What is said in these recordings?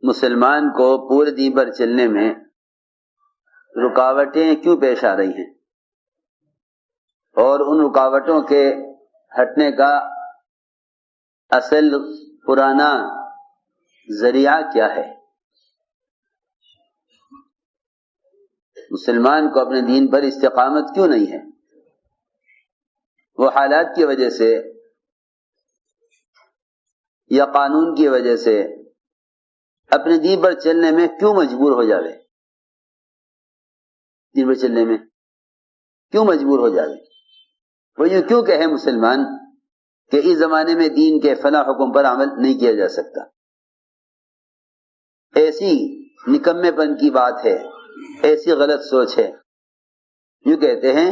مسلمان کو پورے دین پر چلنے میں رکاوٹیں کیوں پیش آ رہی ہیں اور ان رکاوٹوں کے ہٹنے کا اصل پرانا ذریعہ کیا ہے؟ مسلمان کو اپنے دین پر استقامت کیوں نہیں ہے؟ وہ حالات کی وجہ سے یا قانون کی وجہ سے اپنے دین پر چلنے میں کیوں مجبور ہو جاوے؟ دین پر چلنے میں کیوں مجبور ہو جاوے؟ وہ یوں کیوں کہے مسلمان کہ اس زمانے میں دین کے فلاں حکم پر عمل نہیں کیا جا سکتا؟ ایسی نکمے پن کی بات ہے، ایسی غلط سوچ ہے۔ یوں کہتے ہیں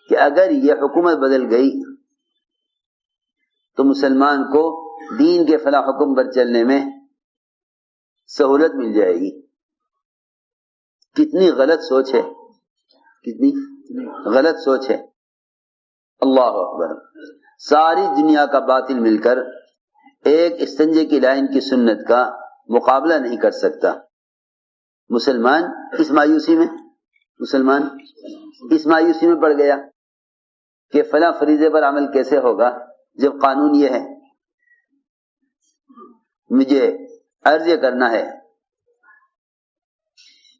کہ اگر یہ حکومت بدل گئی تو مسلمان کو دین کے فلاں حکم پر چلنے میں سہولت مل جائے گی۔ کتنی غلط سوچ ہے، کتنی غلط سوچ ہے۔ اللہ اکبر۔ ساری دنیا کا باطل مل کر ایک استنجے کی لائن کی سنت کا مقابلہ نہیں کر سکتا۔ مسلمان اس مایوسی میں پڑ گیا کہ فلاں فریضے پر عمل کیسے ہوگا جب قانون یہ ہے۔ مجھے عرض یہ کرنا ہے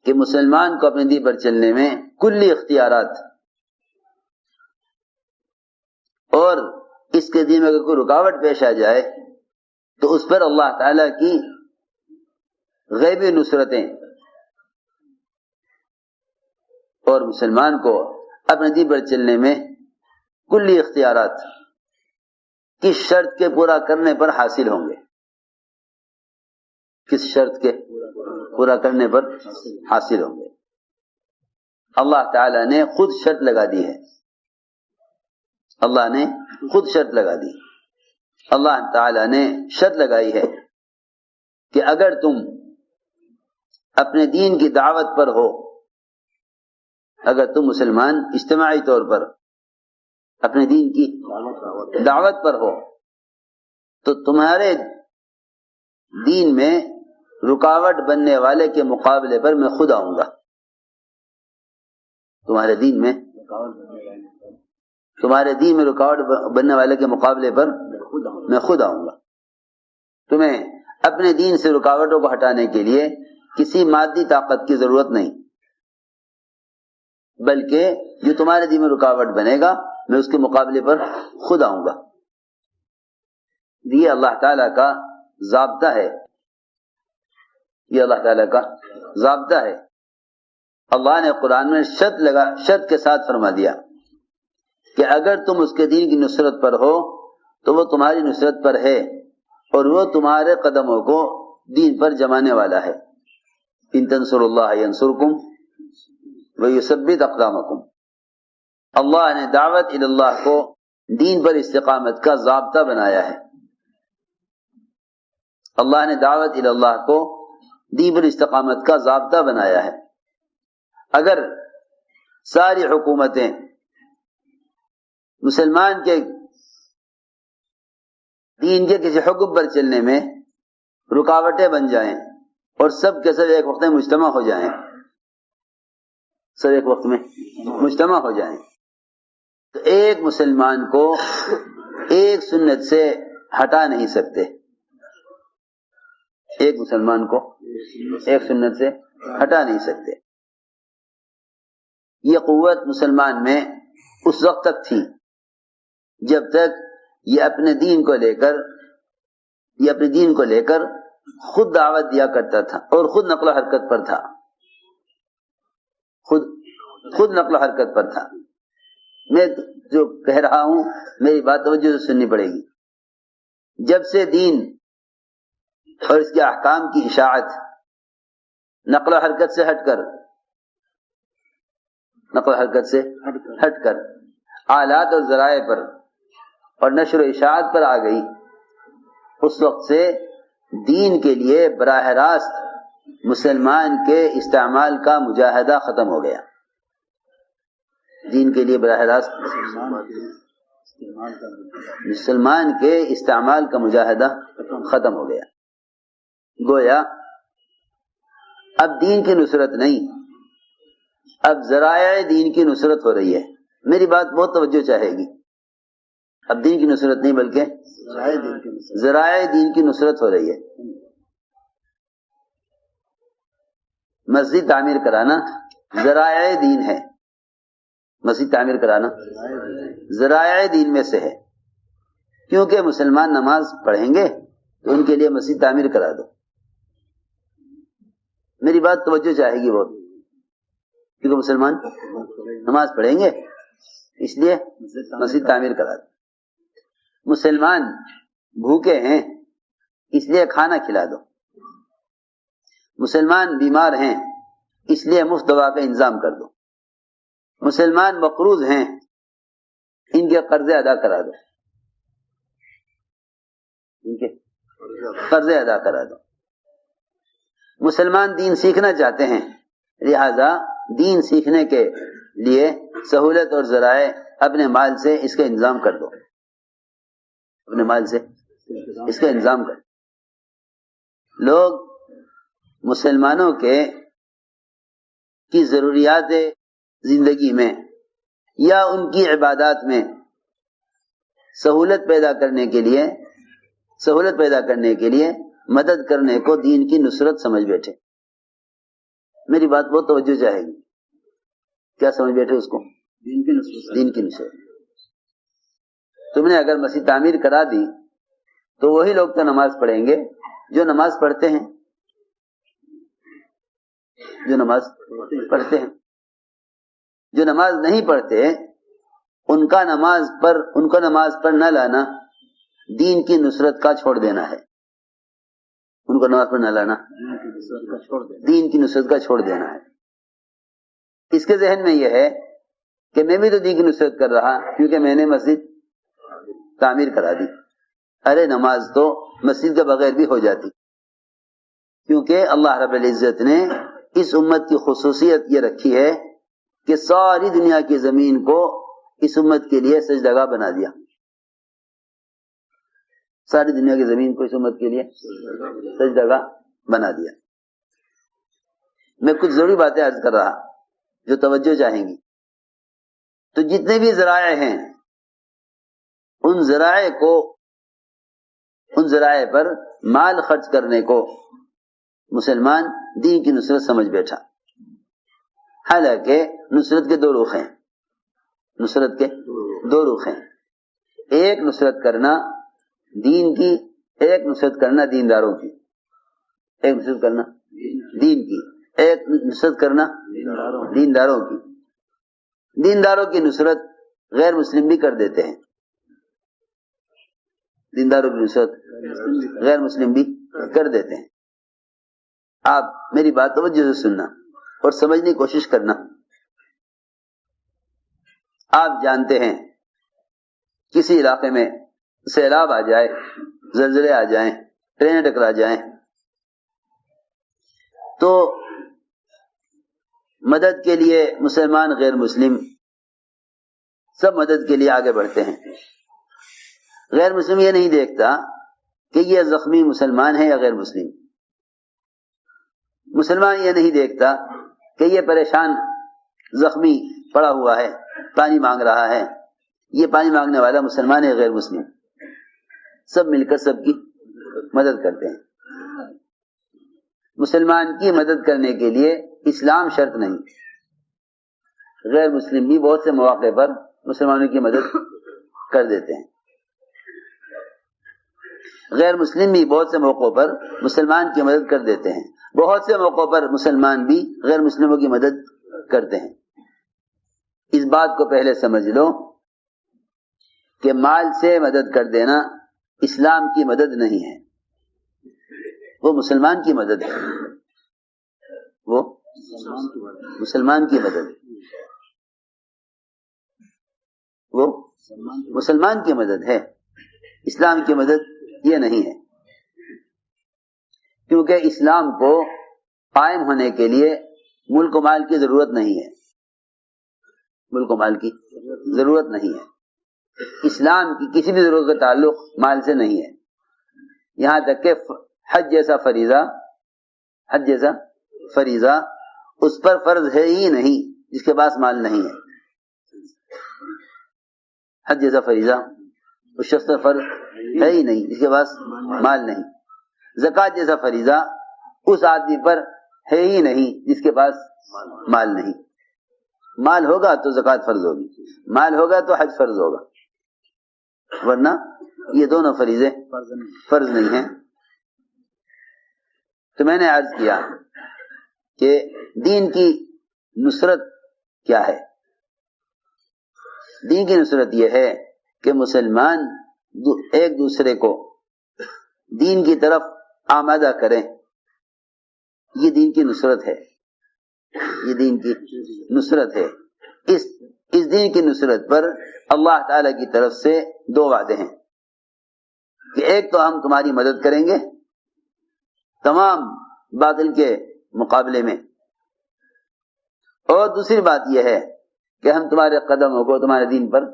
کہ مسلمان کو اپنے دین پر چلنے میں کلی اختیارات، اور اس کے دین میں اگر کوئی رکاوٹ پیش آ جائے تو اس پر اللہ تعالی کی غیبی نصرتیں، اور مسلمان کو اپنے دین پر چلنے میں کلی اختیارات کس شرط کے پورا کرنے پر حاصل ہوں گے؟ کس شرط کے پورا کرنے پر حاصل ہوں گے؟ اللہ تعالی نے خود شرط لگا دی ہے۔ اللہ نے خود شرط لگا دی۔ اللہ تعالی نے شرط لگائی ہے کہ اگر تم اپنے دین کی دعوت پر ہو، اگر تم مسلمان اجتماعی طور پر اپنے دین کی دعوت پر ہو تو تمہارے دین میں رکاوٹ بننے والے کے مقابلے پر میں خود آؤں گا۔ تمہارے دین میں رکاوٹ بننے والے کے مقابلے پر میں خود آؤں گا۔ تمہیں اپنے دین سے رکاوٹوں کو ہٹانے کے لیے کسی مادی طاقت کی ضرورت نہیں، بلکہ جو تمہارے دین میں رکاوٹ بنے گا میں اس کے مقابلے پر خود آؤں گا۔ یہ اللہ تعالیٰ کا ضابطہ ہے، یہ اللہ تعالیٰ کا ضابطہ ہے۔ اللہ نے قرآن میں شرط کے ساتھ فرما دیا کہ اگر تم اس کے دین کی نصرت پر ہو تو وہ تمہاری نصرت پر ہے اور وہ تمہارے قدموں کو دین پر جمانے والا ہے۔ ان تنصروا اللہ ینصرکم ویثبت اقدامکم۔ اللہ نے دعوت اللہ کو دین پر استقامت کا ضابطہ بنایا ہے۔ اللہ نے دعوت اللہ کو دین پر استقامت کا ضابطہ بنایا ہے۔ اگر ساری حکومتیں مسلمان کے دین کے کسی حکم پر چلنے میں رکاوٹیں بن جائیں اور سب کے سب ایک وقت میں مجتمع ہو جائیں، تو ایک مسلمان کو ایک سنت سے ہٹا نہیں سکتے۔ ایک مسلمان کو ایک سنت سے ہٹا نہیں سکتے۔ یہ قوت مسلمان میں اس وقت تک تھی جب تک یہ اپنے دین کو لے کر خود دعوت دیا کرتا تھا اور خود نقل و حرکت پر تھا۔ خود نقل و حرکت پر تھا۔ میں جو کہہ رہا ہوں میری بات توجہ سے سننی پڑے گی۔ جب سے دین اور اس کے احکام کی اشاعت نقل و حرکت سے ہٹ کر آلات اور ذرائع پر اور نشر و اشاعت پر آ گئی، اس وقت سے دین کے لیے براہ راست مسلمان کے استعمال کا مجاہدہ ختم ہو گیا۔ دین کے لیے براہ راست مسلمان کے استعمال کا مجاہدہ ختم ہو گیا۔ گویا اب دین کی نصرت نہیں، اب ذرائع دین کی نصرت ہو رہی ہے. میری بات بہت توجہ چاہے گی. اب دین کی نصرت نہیں بلکہ ذرائع دین کی نصرت ہو رہی ہے. مسجد تعمیر کرانا ذرائع دین ہے. مسجد تعمیر کرانا ذرائع دین میں سے ہے، کیونکہ مسلمان نماز پڑھیں گے تو ان کے لیے مسجد تعمیر کرا دو. میری بات توجہ چاہے گی بہت، کیونکہ مسلمان نماز پڑھیں گے اس لیے مسجد تعمیر کرا دو. مسلمان بھوکے ہیں اس لیے کھانا کھلا دو. مسلمان بیمار ہیں اس لیے مفت دوا کا انتظام کر دو. مسلمان مقروض ہیں ان کے قرضے ادا کرا دو. ان کے قرضے ادا کرا دو. مسلمان دین سیکھنا چاہتے ہیں، لہذا دین سیکھنے کے لیے سہولت اور ذرائع اپنے مال سے اس کا انتظام کر دو. اپنے مال سے اس کا انتظام کر دو. لوگ مسلمانوں کی ضروریات زندگی میں یا ان کی عبادات میں سہولت پیدا کرنے کے لیے مدد کرنے کو دین کی نصرت سمجھ بیٹھے. میری بات بہت توجہ چاہے گی. کیا سمجھ بیٹھے اس کو؟ دین کی نصرت. تم نے اگر مسجد تعمیر کرا دی تو وہی لوگ تو نماز پڑھیں گے جو نماز پڑھتے ہیں، جو نماز نہیں پڑھتے ان کا نماز پر نہ لانا دین کی نصرت کا چھوڑ دینا ہے. ان کو نماز پر نہ لانا دین کی نصرت کا چھوڑ دینا ہے. اس کے ذہن میں یہ ہے کہ میں بھی تو دین کی نصرت کر رہا کیونکہ میں نے مسجد تعمیر کرا دی. ارے نماز تو مسجد کے بغیر بھی ہو جاتی، کیونکہ اللہ رب العزت نے اس امت کی خصوصیت یہ رکھی ہے کہ ساری دنیا کی زمین کو اس امت کے لیے سجدگاہ بنا دیا. ساری دنیا کی زمین کو اس امت کے لیے سجدگاہ بنا دیا. میں کچھ ضروری باتیں عرض کر رہا جو توجہ چاہیں گی. تو جتنے بھی ذرائع ہیں ان ذرائع پر مال خرچ کرنے کو مسلمان دین کی نصرت سمجھ بیٹھا. حالانکہ نصرت کے دو رخ ہیں. ایک نصرت کرنا دین کی، ایک نصرت کرنا دینداروں کی. ایک نصرت کرنا دین کی، ایک نصرت کرنا دینداروں کی. دینداروں کی نصرت غیر مسلم بھی کر دیتے ہیں. دینداروں کی نصرت غیر مسلم بھی کر دیتے ہیں. آپ میری بات توجہ سے سننا اور سمجھنے کی کوشش کرنا. آپ جانتے ہیں کسی علاقے میں سیلاب آ جائے، زلزلے آ جائیں، ٹرینیں ٹکرا جائیں، تو مدد کے لیے مسلمان غیر مسلم سب مدد کے لیے آگے بڑھتے ہیں. غیر مسلم یہ نہیں دیکھتا کہ یہ زخمی مسلمان ہے یا غیر مسلم. مسلمان یہ نہیں دیکھتا کہ یہ پریشان زخمی پڑا ہوا ہے، پانی مانگ رہا ہے. یہ پانی مانگنے والا مسلمان ہے غیر مسلم. سب مل کر سب کی مدد کرتے ہیں. مسلمان کی مدد کرنے کے لیے اسلام شرط نہیں. غیر مسلم بھی بہت سے مواقع پر مسلمانوں کی مدد کر دیتے ہیں. غیر مسلم بھی بہت سے موقعوں پر مسلمان کی مدد کر دیتے ہیں. بہت سے موقعوں پر مسلمان بھی غیر مسلموں کی مدد کرتے ہیں. اس بات کو پہلے سمجھ لو کہ مال سے مدد کر دینا اسلام کی مدد نہیں ہے، وہ مسلمان کی مدد ہے. وہ مسلمان کی مدد ہے. وہ مسلمان کی مدد ہے، اسلام کی مدد یہ نہیں ہے. کیونکہ اسلام کو قائم ہونے کے لیے ملک و مال کی ضرورت نہیں ہے. ملک و مال کی ضرورت نہیں ہے. اسلام کی کسی بھی ضرورت کا تعلق مال سے نہیں ہے. یہاں تک کہ حج جیسا فریضہ اس پر فرض ہے ہی نہیں جس کے پاس مال نہیں ہے. حج جیسا فریضہ اس شخص پر فرض ہے ہی نہیں جس کے پاس مال نہیں. زکوٰۃ جیسا فریضہ اس آدمی پر ہے ہی نہیں جس کے پاس مال نہیں. مال ہوگا تو زکوٰۃ فرض ہوگی، مال ہوگا تو حج فرض ہوگا، ورنہ یہ دونوں فریضے فرض نہیں ہیں. تو میں نے عرض کیا کہ دین کی نصرت کیا ہے. دین کی نصرت یہ ہے کہ مسلمان ایک دوسرے کو دین کی طرف آمادہ کریں. یہ دین کی نصرت ہے، یہ دین کی نصرت ہے. اس دین کی نصرت پر اللہ تعالی کی طرف سے دو وعدے ہیں کہ ایک تو ہم تمہاری مدد کریں گے تمام باطل کے مقابلے میں، اور دوسری بات یہ ہے کہ ہم تمہارے قدموں کو تمہارے دین پر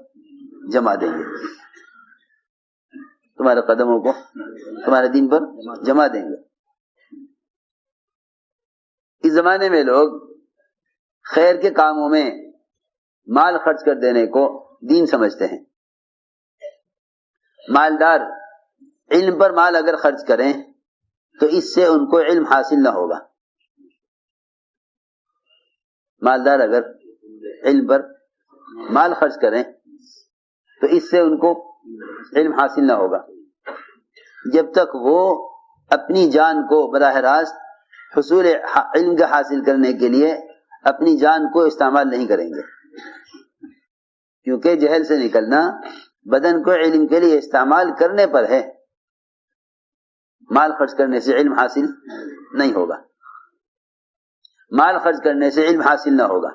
جما دیں گے. تمہارے قدموں کو تمہارے دین پر جما دیں گے. اس زمانے میں لوگ خیر کے کاموں میں مال خرچ کر دینے کو دین سمجھتے ہیں. مالدار علم پر مال اگر خرچ کریں تو اس سے ان کو علم حاصل نہ ہوگا. مالدار اگر علم پر مال خرچ کریں تو اس سے ان کو علم حاصل نہ ہوگا جب تک وہ اپنی جان کو براہ راست حصول علم کے حاصل کرنے کے لیے اپنی جان کو استعمال نہیں کریں گے. کیونکہ جہل سے نکلنا بدن کو علم کے لیے استعمال کرنے پر ہے. مال خرچ کرنے سے علم حاصل نہیں ہوگا، مال خرچ کرنے سے علم حاصل نہ ہوگا.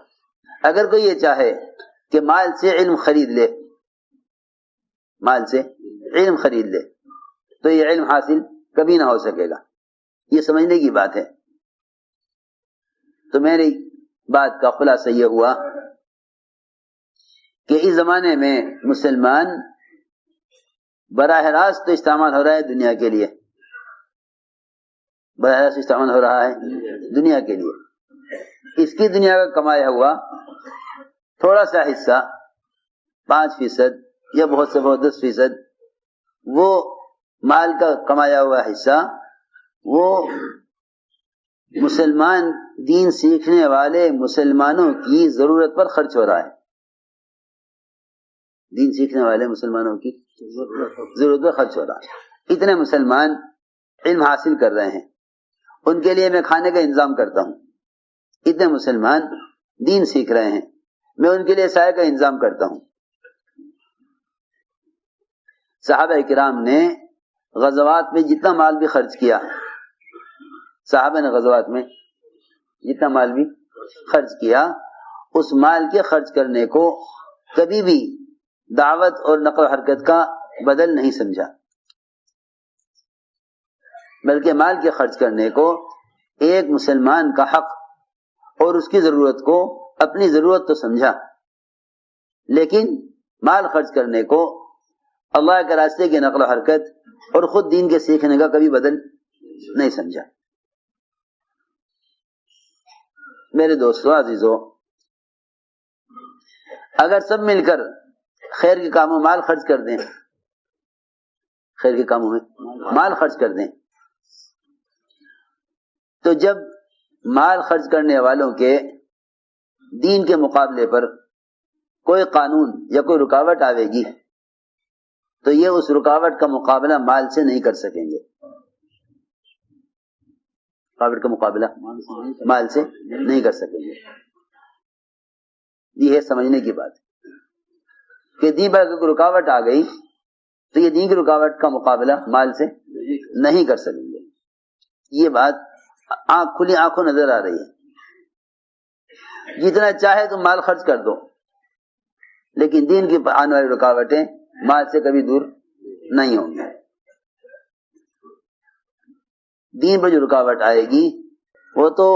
اگر کوئی یہ چاہے کہ مال سے علم خرید لے، مال سے علم خرید لے تو یہ علم حاصل کبھی نہ ہو سکے گا. یہ سمجھنے کی بات ہے. تو میری بات کا خلاصہ یہ ہوا کہ اس زمانے میں مسلمان براہ راست تو استعمال ہو رہا ہے دنیا کے لیے، براہ راست استعمال ہو رہا ہے دنیا کے لیے. اس کی دنیا کا کمایا ہوا تھوڑا سا حصہ 5% یا بہت سے بہت 10%، وہ مال کا کمایا ہوا حصہ وہ مسلمان دین سیکھنے والے مسلمانوں کی ضرورت پر خرچ ہو رہا ہے. دین سیکھنے والے مسلمانوں کی ضرورت پر خرچ ہو رہا ہے. اتنے مسلمان علم حاصل کر رہے ہیں، ان کے لیے میں کھانے کا انتظام کرتا ہوں. اتنے مسلمان دین سیکھ رہے ہیں، میں ان کے لیے سایہ کا انتظام کرتا ہوں. صحابہ کرام نے غزوات میں جتنا مال بھی خرچ کیا، صحابہ نے غزوات میں جتنا مال بھی خرچ کیا، اس مال کے خرچ کرنے کو کبھی بھی دعوت اور نقل و حرکت کا بدل نہیں سمجھا، بلکہ مال کے خرچ کرنے کو ایک مسلمان کا حق اور اس کی ضرورت کو اپنی ضرورت تو سمجھا، لیکن مال خرچ کرنے کو اللہ کے راستے کی نقل و حرکت اور خود دین کے سیکھنے کا کبھی بدل نہیں سمجھا. میرے دوستو عزیزو، اگر سب مل کر خیر کے کاموں میں مال خرچ کر دیں، خیر کے کاموں میں مال خرچ کر دیں، تو جب مال خرچ کرنے والوں کے دین کے مقابلے پر کوئی قانون یا کوئی رکاوٹ آئے گی تو یہ اس رکاوٹ کا مقابلہ مال سے نہیں کر سکیں گے. رکاوٹ کا مقابلہ مال سے نہیں کر سکیں گے. یہ ہے سمجھنے کی بات کہ دین پر اگر کوئی رکاوٹ آ گئی تو یہ دین کی رکاوٹ کا مقابلہ مال سے نہیں کر سکیں گے. یہ بات کھلی آنکھوں نظر آ رہی ہے. جتنا چاہے تم مال خرچ کر دو، لیکن دین کی آنے والی رکاوٹیں مال سے کبھی دور نہیں ہوں گی. دین پر جو رکاوٹ آئے گی وہ تو